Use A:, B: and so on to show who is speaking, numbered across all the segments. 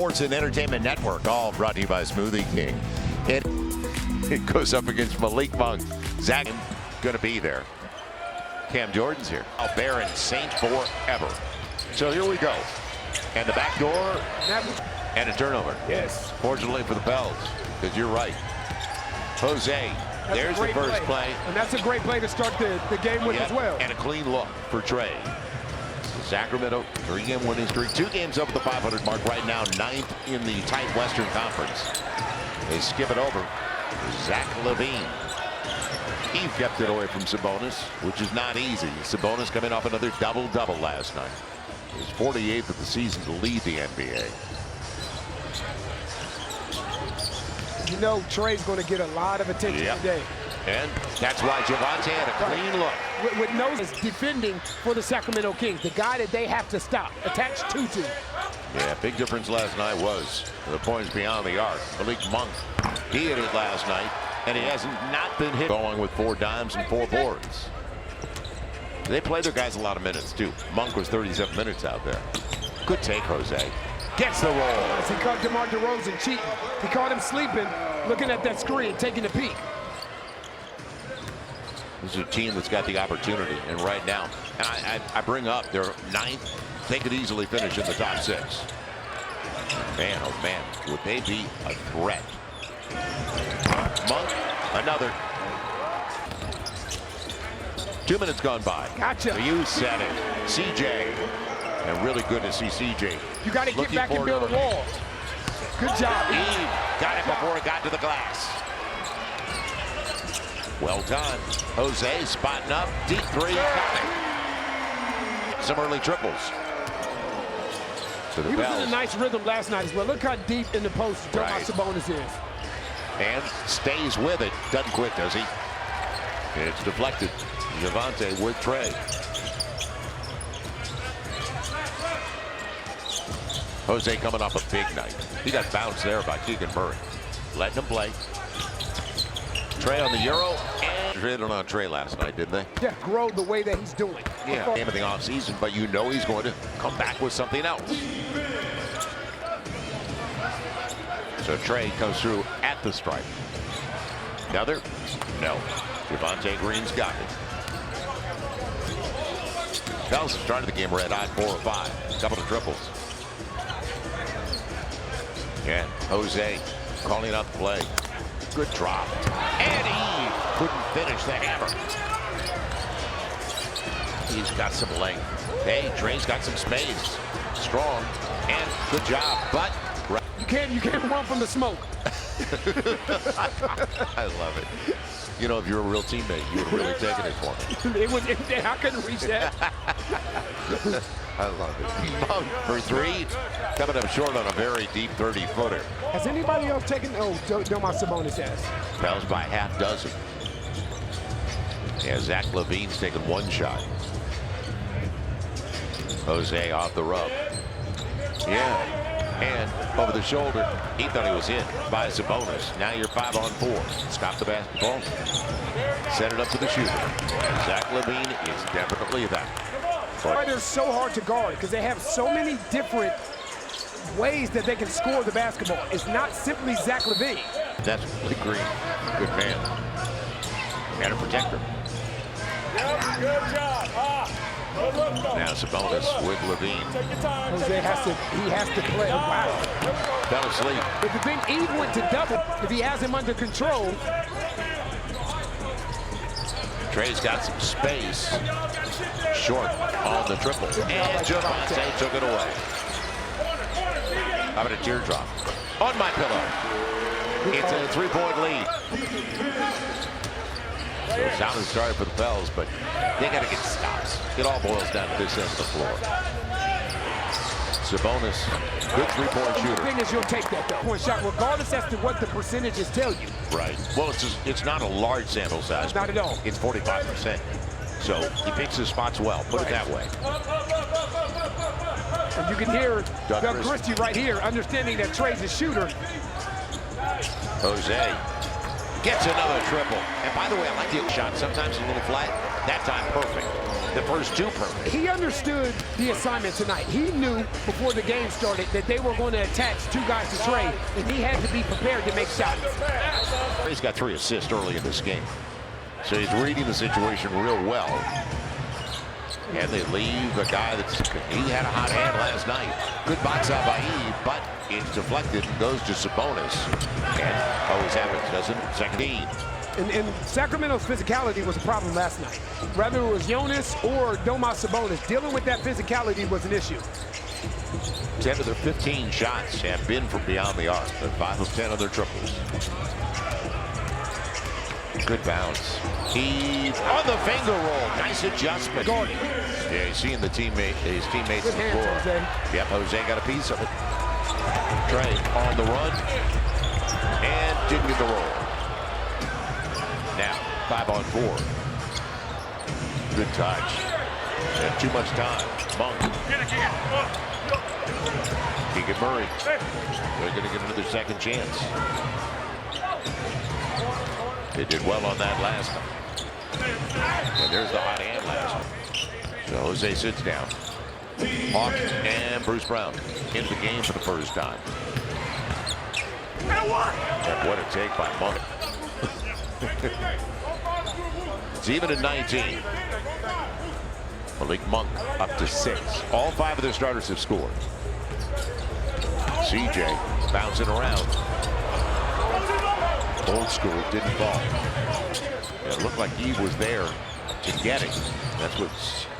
A: Sports and Entertainment Network, all brought to you by Smoothie King. It goes up against Malik Monk. Zach going to be there. Cam Jordan's here. Barron, Saint forever. So here we go. And the back door, and a turnover.
B: Yes.
A: Fortunately for the Pels, because you're right. Jose, there's the first play.
B: And that's a great play to start the game with as well.
A: And a clean look for Trey. Sacramento, 3-game winning streak, 2 games over the 500 mark right now, 9th in the tight Western Conference. They skip it over. Zach LaVine. He kept it away from Sabonis, which is not easy. Sabonis coming off another double-double last night. His 48th of the season to lead the NBA.
B: You know Trey's going to get a lot of attention today.
A: And that's why Javonte had a clean look.
B: With noses defending for the Sacramento Kings, the guy that they have to stop, attached to.
A: Yeah, big difference last night was the points beyond the arc. Malik Monk, he hit it last night, and he hasn't not been hit. Going with 4 dimes and 4 boards. They play their guys a lot of minutes, too. Monk was 37 minutes out there. Good take, Jose. Gets the roll.
B: He caught DeMar DeRozan cheating. He caught him sleeping, looking at that screen, taking a peek.
A: This is a team that's got the opportunity, and right now, and I bring up their 9th, they could easily finish in the top 6. Man, oh man, would they be a threat? Monk, another. 2 minutes gone by.
B: Gotcha.
A: You said it. CJ, and really good to see CJ.
B: You got to get back and build a wall. Good job.
A: Eve got it before it got to the glass. Well done. Jose spotting up. Deep 3 coming. Some early triples. So
B: he was in a nice rhythm last night as well. Look how deep in the post Sabonis is.
A: And stays with it. Doesn't quit, does he? It's deflected. Javonte with Trey. Jose coming off a big night. He got bounced there by Keegan Murray. Letting him play. Trey on the Euro, and hit on Trey last night, didn't they?
B: Yeah, grow the way that he's doing.
A: Yeah, game of the offseason, but you know he's going to come back with something else. So Trey comes through at the stripe. Another? No. Javonte Green's got it. Pels started the game red-hot, 4 or 5. Couple of triples. And Jose calling out the play. Good drop. And he couldn't finish the hammer. He's got some length. Hey, Trey's got some space. Strong. And good job. But
B: you can't run from the smoke.
A: I love it. You know, if you're a real teammate, you would have really taken it for me.
B: I couldn't reach that.
A: I love it. Monk for 3, coming up short on a very deep 30-footer.
B: Has anybody else taken? Oh, DeMar Sabonis has.
A: Pels by half dozen. Yeah, Zach LaVine's taken 1 shot. Jose off the rub. Yeah. And over the shoulder, he thought he was hit by Sabonis. Now you're 5-on-4. Stop the basketball. Set it up to the shooter. Zach LaVine is definitely that.
B: But they're so hard to guard because they have so many different ways that they can score the basketball. It's not simply Zach LaVine.
A: That's really green. Good man. And a protector.
C: Good job.
A: Now Sabonis with LaVine.
B: Jose has to play. Wow.
A: Fell asleep.
B: If the thing Eve went to double, if he has him under control.
A: Trey's got some space. Short on the triple. And Javonte took it away. How about a teardrop? On my pillow. It's a 3-point lead. So it's out of the start for the Pels, but they got to get stops. It all boils down to this end of the floor. Sabonis, good 3-point shooter.
B: The thing is, you'll take that point shot, regardless as to what the percentages tell you.
A: Right. Well, it's not a large sample size.
B: Not at all.
A: It's 45%. So he picks his spots well. Put it that way.
B: And you can hear Doug Christie right here, understanding that Trey's a shooter.
A: Jose gets another triple. And by the way, I like the shot. Sometimes a little flat. That time, perfect. the first two perfect.
B: He understood the assignment tonight. He knew before the game started that they were going to attach two guys to Trey, and he had to be prepared to make shots.
A: He's got 3 assists early in this game. So he's reading the situation real well. And they leave a guy he had a hot hand last night. Good box out by E, but it's deflected and goes to Sabonis. And always happens, doesn't it? Second team.
B: And Sacramento's physicality was a problem last night. Whether it was Jonas or Domas Sabonis, dealing with that physicality was an issue.
A: 10 of their 15 shots have been from beyond the arc. They're 5 of 10 on their triples. Good bounce. He's on the finger roll. Nice adjustment. Yeah, he's seeing his teammates on the floor.
B: Jose.
A: Yep, Jose got a piece of it. Trey on the run. And didn't get the roll. Now, 5 on 4. Good touch. And too much time. Monk. Keegan Murray. They're going to get another second chance. They did well on that last time. And there's the hot hand last time. So Jose sits down. Hawk and Bruce Brown into the game for the first time. What a take by Monk. It's even at 19. Malik Monk up to 6. All 5 of their starters have scored. CJ bouncing around. Old school didn't fall. It looked like Eve was there to get it. That's what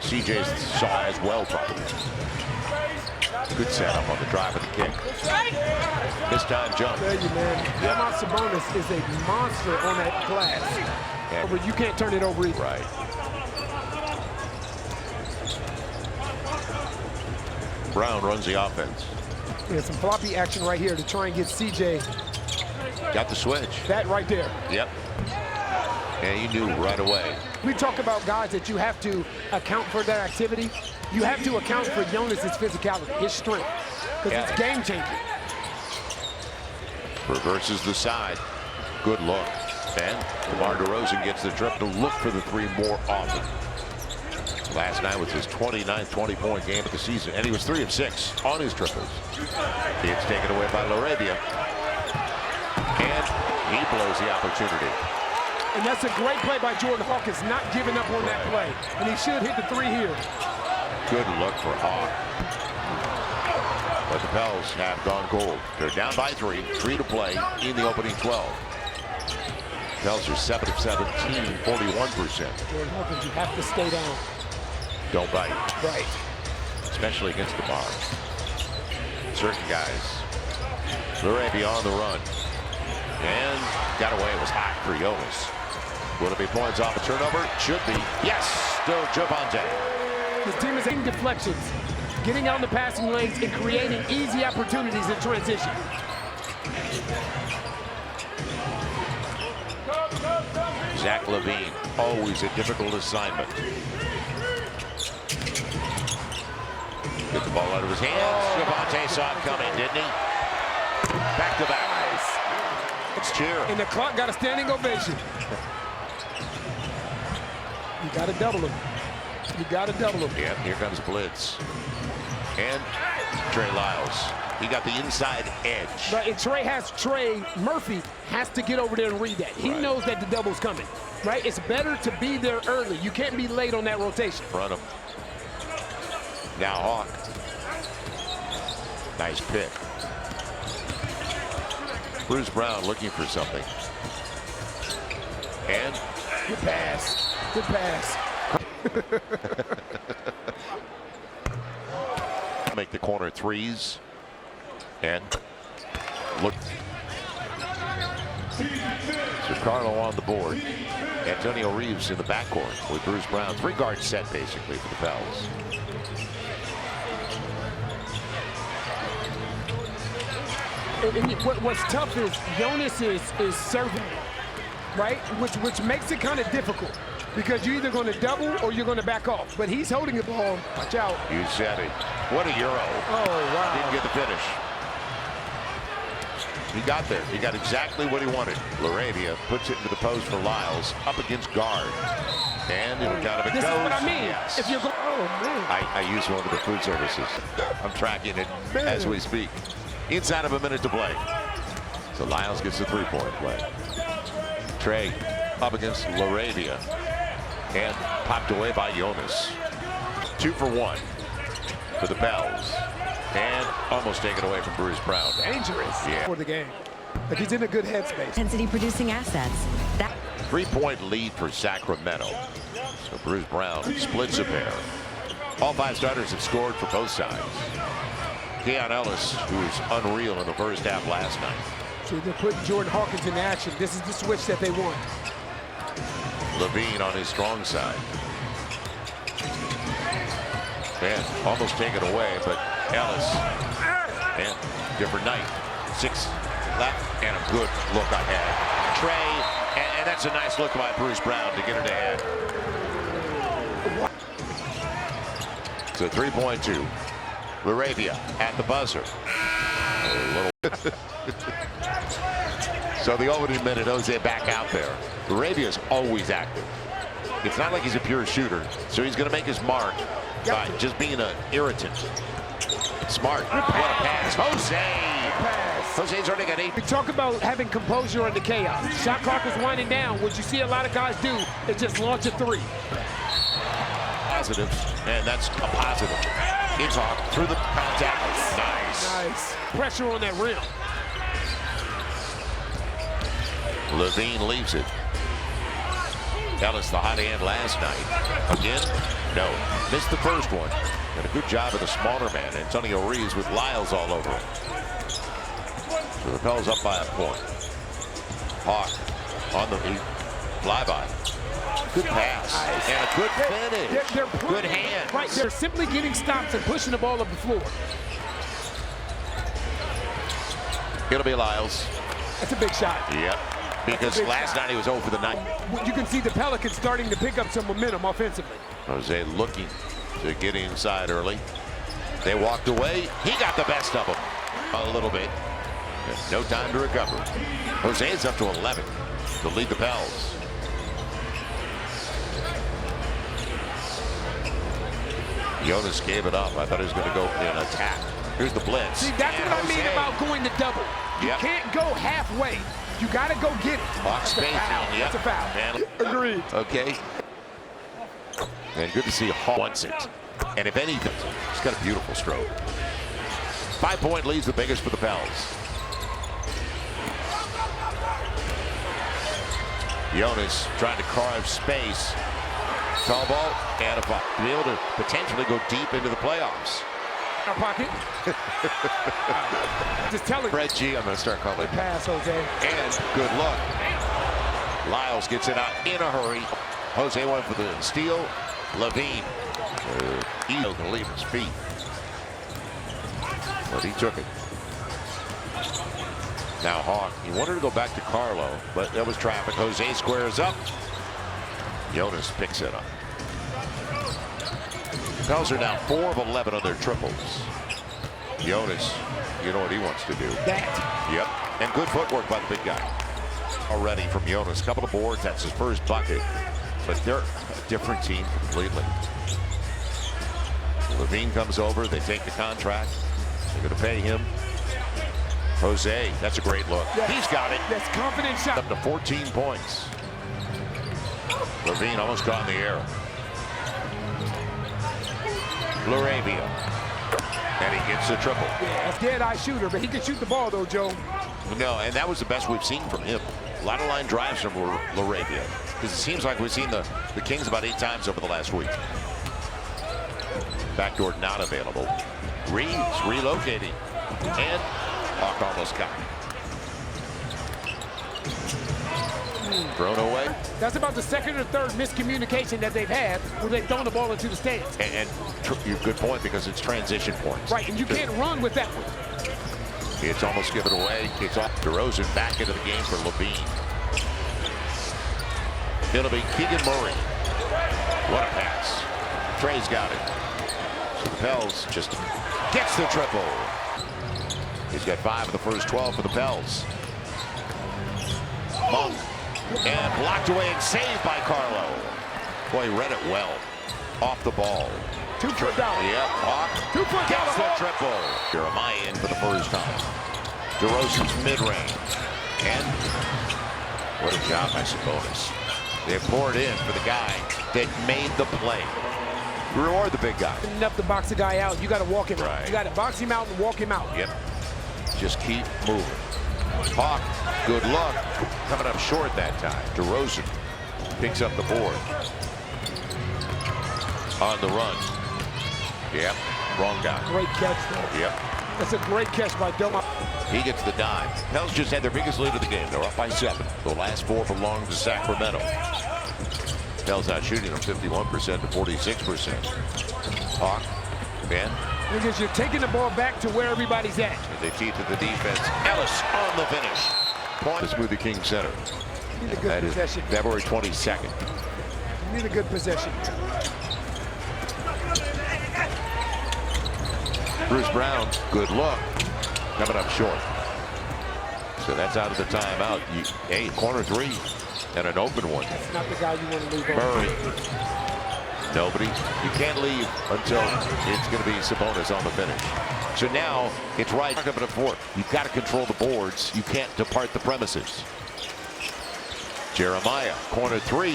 A: CJ saw as well, probably. Good setup on the drive of the kick. This time jump.
B: I tell you, man, Domas Sabonis is a monster on that glass.
A: And
B: you can't turn it over either.
A: Right. Brown runs the offense.
B: Yeah, some floppy action right here to try and get CJ.
A: Got the switch.
B: That right there.
A: Yep. And you knew right away.
B: We talk about guys that you have to account for their activity. You have to account for Jonas's physicality, his strength, because it's game changing.
A: Reverses the side. Good look. And DeMar DeRozan gets the trip to look for the 3 more often. Last night was his 29th 20-point game of the season, and he was 3 of 6 on his triples. It's taken away by Laravia. And he blows the opportunity.
B: And that's a great play by Jordan Hawkins, not giving up on that play. And he should hit the 3 here. Good
A: look for Hawk. But the Pels have gone cold. They're down by 3 to play in the opening 12. Pels are 7 of 17, 41%.
B: Jordan Hawkins, you have to stay down.
A: Don't bite.
B: Right.
A: Especially against the bar. Certain guys. Laravia on the run. And got away. It was hot for Jonas. Will it be points off a turnover? Should be. Yes. Still Javante.
B: His team is aiming deflections, getting out in the passing lanes and creating easy opportunities in transition.
A: Zach LaVine, always a difficult assignment. Get the ball out of his hands. Javante saw it coming, didn't he? Back to back. Let's cheer.
B: And the clock got a standing ovation. You got to double him. You got to double him.
A: Yeah, here comes blitz. And Trey Lyles. He got the inside edge.
B: But Trey Murphy has to get over there and read that. He knows that the double's coming, right? It's better to be there early. You can't be late on that rotation.
A: Front him. Now Hawk. Nice pick. Bruce Brown looking for something. And
B: good pass. Good pass.
A: Make the corner 3s. And look. So Carlo on the board. Antonio Reeves in the backcourt with Bruce Brown. 3-guard set basically for the Pels.
B: And what's tough is Jonas is serving, right? Which makes it kind of difficult because you're either going to double or you're going to back off. But he's holding the ball. Watch out.
A: You said it. What a Euro.
B: Oh, wow.
A: Didn't get the finish. He got there. He got exactly what he wanted. Laravia puts it into the post for Lyles. Up against guard. And it'll count if it
B: This
A: goes.
B: is what I mean.
A: Yes.
B: If you're going, oh man.
A: I use one of the food services. I'm tracking it as we speak. Inside of a minute to play. So Lyles gets the three-point play. Trey up against Laravia. And popped away by Jonas. 2 for 1 for the Pels. And almost taken away from Bruce Brown.
B: Dangerous for the game. Like he's in a good headspace.
D: Intensity producing assets. That
A: 3-point lead for Sacramento. So Bruce Brown splits a pair. All 5 starters have scored for both sides. Keon Ellis, who was unreal in the first half last night.
B: So they're putting Jordan Hawkins in action. This is the switch that they want.
A: Levine on his strong side. And almost taken away, but Ellis. And different night. 6 left and a good look ahead. Trey, and that's a nice look by Bruce Brown to get it ahead. So 3.2. Laravia at the buzzer. So the opening minute, Jose back out there. Laravia's always active. It's not like he's a pure shooter, so he's going to make his mark by just being an irritant. Smart. What a pass. Jose's already got 8.
B: We talk about having composure under chaos. Shot clock is winding down. What you see a lot of guys do is just launch a 3.
A: Positives, and that's a positive. It's off through the contact.
B: Nice. Pressure on that rim.
A: Levine leaves it. Ellis the hot hand last night. Again, no. Missed the first one. And a good job of the smaller man, Antonio Reeves, with Lyles all over him. So the Pels up by a point. Hawk on the flyby. Good pass.
B: Nice.
A: And a good finish.
B: They're
A: good hand.
B: Right, they're simply getting stops and pushing the ball up the floor.
A: It'll be Lyles.
B: That's a big shot.
A: Yep. Because last night he was 0 for the night.
B: You can see the Pelicans starting to pick up some momentum offensively.
A: Jose looking to get inside early. They walked away. He got the best of them a little bit. No time to recover. Jose is up to 11 to lead the Pels. Jonas gave it up. I thought he was going to go in attack. Here's the blitz.
B: See, that's what I mean about going to double. You can't go halfway. You got to go get it.
A: Hawk spacing.
B: That's a foul. Agreed.
A: Okay. And good to see Hawk wants it. And if anything, he's got a beautiful stroke. 5-point lead's the biggest for the Pels. Jonas trying to carve space. Tall ball and a foul. To be able to potentially go deep into the playoffs.
B: Our pocket. Just tell it.
A: Fred G, I'm going to start calling it.
B: Pass, Jose.
A: And good luck. Lyles gets it out in a hurry. Jose went for the steal. Levine. He doesn't leave his feet. But he took it. Now Hawk, he wanted to go back to Carlo, but there was traffic. Jose squares up. Jonas picks it up. Pels are now 4 of 11 on their triples. Jonas, you know what he wants to do.
B: That.
A: Yep. And good footwork by the big guy. Already from Jonas. Couple of boards. That's his first bucket. But they're a different team completely. Levine comes over. They take the contract. They're going to pay him. Jose, that's a great look.
B: Yes.
A: He's got it.
B: That's confident shot.
A: Up to 14 points. Levine almost got in the air. Laravia. And he gets the triple.
B: Yeah, that's dead-eye shooter, but he can shoot the ball, though, Joe.
A: No, and that was the best we've seen from him. A lot of line drives from Laravia. Because it seems like we've seen the Kings about 8 times over the last week. Backdoor not available. Reeves relocating. And Hawk almost got it. Thrown away.
B: That's about the second or third miscommunication that they've had where they've thrown the ball into the stands.
A: And good point, because it's transition points.
B: Right, and you can't run with that one.
A: It's almost given away. It's off. DeRozan back into the game for Levine. It'll be Keegan Murray. What a pass. Trey's got it. So the Pels just gets the triple. He's got 5 of the first 12 for the Pels. Monk. And blocked away and saved by Carlo. Boy, he read it well. Off the ball.
B: 2 foot down.
A: Yep, Hawk
B: 2 foot down.
A: gets the triple. Jeremiah in for the first time. DeRozan's mid-range. And what a job by Sabonis. They poured in for the guy that made the play. Reward the big guy.
B: Enough to box the guy out. You got to walk him out.
A: Right.
B: You got to box him out and walk him out.
A: Yep. Just keep moving. Hawk, good luck. Coming up short that time. DeRozan picks up the board. On the run. Yep. Wrong guy.
B: Great catch, though.
A: Yep.
B: That's a great catch by Doma.
A: He gets the dime. Pels just had their biggest lead of the game. They're up by 7. The last 4 belong to Sacramento. Pels out shooting them 51% to 46%. Hawk, Ben.
B: Because you're taking the ball back to where everybody's at.
A: They teeth to the defense. Ellis on the finish. Point. The Smoothie King Center.
B: Need a good possession.
A: February 22nd.
B: You need a good possession.
A: Bruce Brown, good look. Coming up short. So that's out of the timeout. Hey, corner 3 and an open one.
B: That's not the guy you want to leave on.
A: Murray. Nobody. You can't leave until it's going to be Sabonis on the finish. So now it's right up at a 4. You've got to control the boards. You can't depart the premises. Jeremiah, corner 3.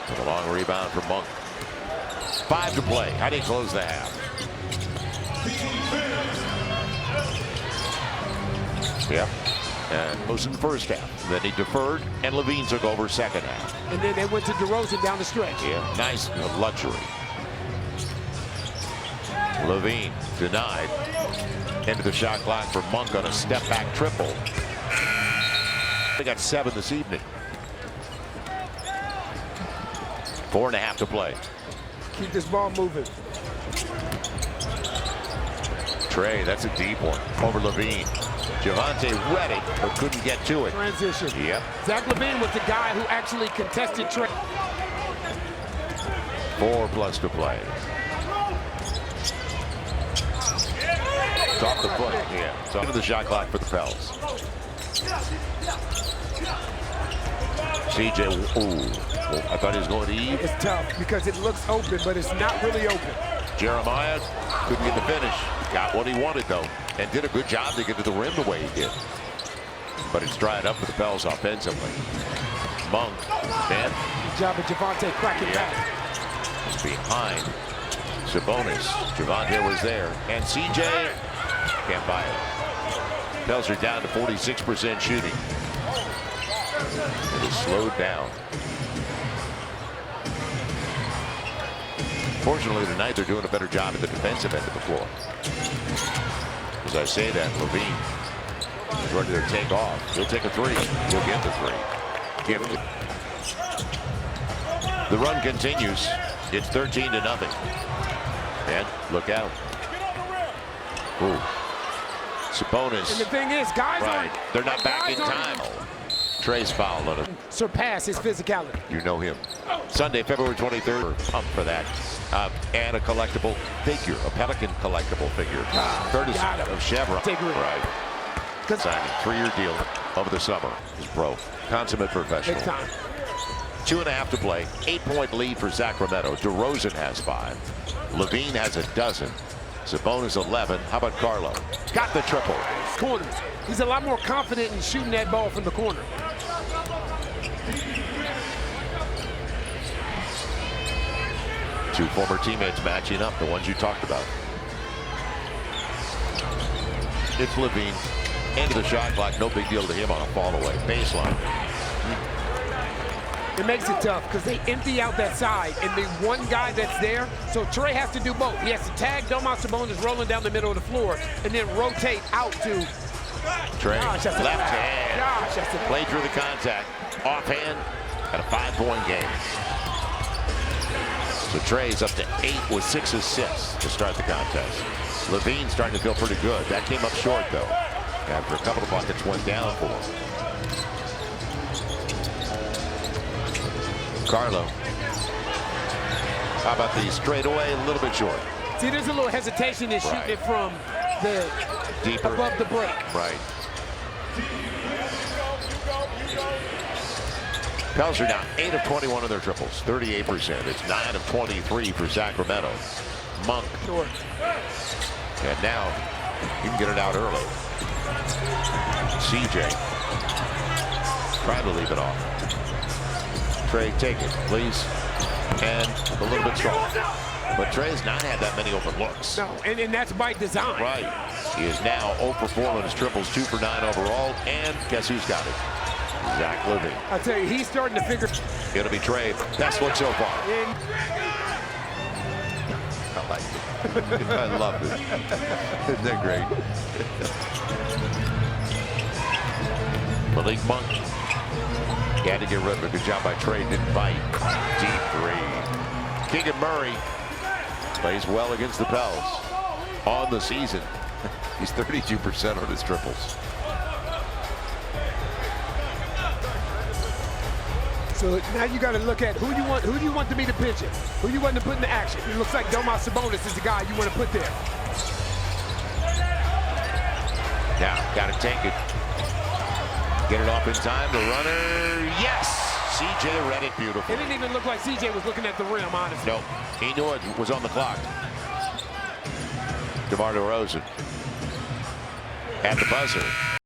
A: With a long rebound from Monk. 5 to play. How do you close the half? Yep. And was in the first half. Then he deferred, and Levine took over second half.
B: And then they went to DeRozan down the stretch.
A: Yeah, nice luxury. Levine denied. Into the shot clock for Monk on a step-back triple. They got 7 this evening. 4.5 to play.
B: Keep this ball moving.
A: Trey, that's a deep one. Over Levine. Javante ready, but couldn't get to it.
B: Transition.
A: Yep.
B: Zach LaVine was the guy who actually contested Trey.
A: 4+ to play. It's off the foot. Yeah. So into the shot clock for the Pels. CJ, ooh. I thought he was going to Eve.
B: It's tough because it looks open, but it's not really open.
A: Jeremiah couldn't get the finish. Got what he wanted, though, and did a good job to get to the rim the way he did. But it's dried up for the Pels offensively. Monk, man.
B: Good job of Javante cracking back.
A: Behind Sabonis. Javante was there. And CJ can't buy it. Pels are down to 46% shooting. It is slowed down. Fortunately, tonight they're doing a better job at the defensive end of the floor. As I say that, Levine is ready to take off. He'll take a 3. He'll get the 3. Gifted. The run continues. It's 13-0. And look out. Ooh. Sabonis.
B: And the thing is, guys
A: Right. They're not back in
B: guys
A: time. Trey's foul on him.
B: surpass his physicality.
A: You know him. Sunday, February 23rd. Up for that. And a collectible figure, a Pelican collectible figure. Courtesy of Chevron.
B: Take it.
A: Right. Signing 3-year deal over the summer. He's pro. Consummate professional.
B: Big time.
A: 2.5 to play. 8-point lead for Sacramento. DeRozan has 5. Levine has a dozen. Sabonis 11. How about Carlo? Got the triple.
B: Corners. He's a lot more confident in shooting that ball from the corner.
A: Two former teammates matching up, the ones you talked about. It's Levine. Into the shot clock. No big deal to him on a fall away. Baseline.
B: It makes it tough because they empty out that side and the one guy that's there. So Trey has to do both. He has to tag Domas Sabonis rolling down the middle of the floor and then rotate out to
A: Trey.
B: Gosh, that's
A: Left
B: a
A: hand.
B: Gosh, that's a
A: Played through the contact. Offhand. At a 5-point game. So Trey's up to 8 with 6 assists to start the contest. Levine's starting to feel pretty good. That came up short, though, after a couple of buckets went down for him. Carlo. How about the straightaway? A little bit short.
B: See, there's a little hesitation in shooting it from the
A: Deeper.
B: above the break.
A: Right. Pels are now 8 of 21 of their triples, 38%. It's 9 of 23 for Sacramento. Monk.
B: Sure.
A: And now he can get it out early. CJ trying to leave it off. Trey, take it, please. And a little bit strong. But Trey's not had that many open looks.
B: No, and that's by design.
A: Right. He is now 0 for 4 on his triples, 2 for 9 overall. And guess who's got it? Zach LaVine.
B: I tell you, he's starting to figure.
A: It'll be Trey. Best look so far.
B: And
A: I like it. I love it. Isn't that great? Malik Monk. He had to get rid of it. Good job by Trey. Didn't bite. Deep three. Keegan Murray plays well against the Pels on the season. He's 32% on his triples.
B: so now you got to look at who do you want to be the pitcher, who you want to put in the action. It looks like Domas Sabonis is the guy you want to put there.
A: Now, got to take it. Get it off in time. The runner, yes! CJ read it beautifully.
B: It didn't even look like CJ was looking at the rim, honestly.
A: No, he knew it was on the clock. DeMar DeRozan at the buzzer.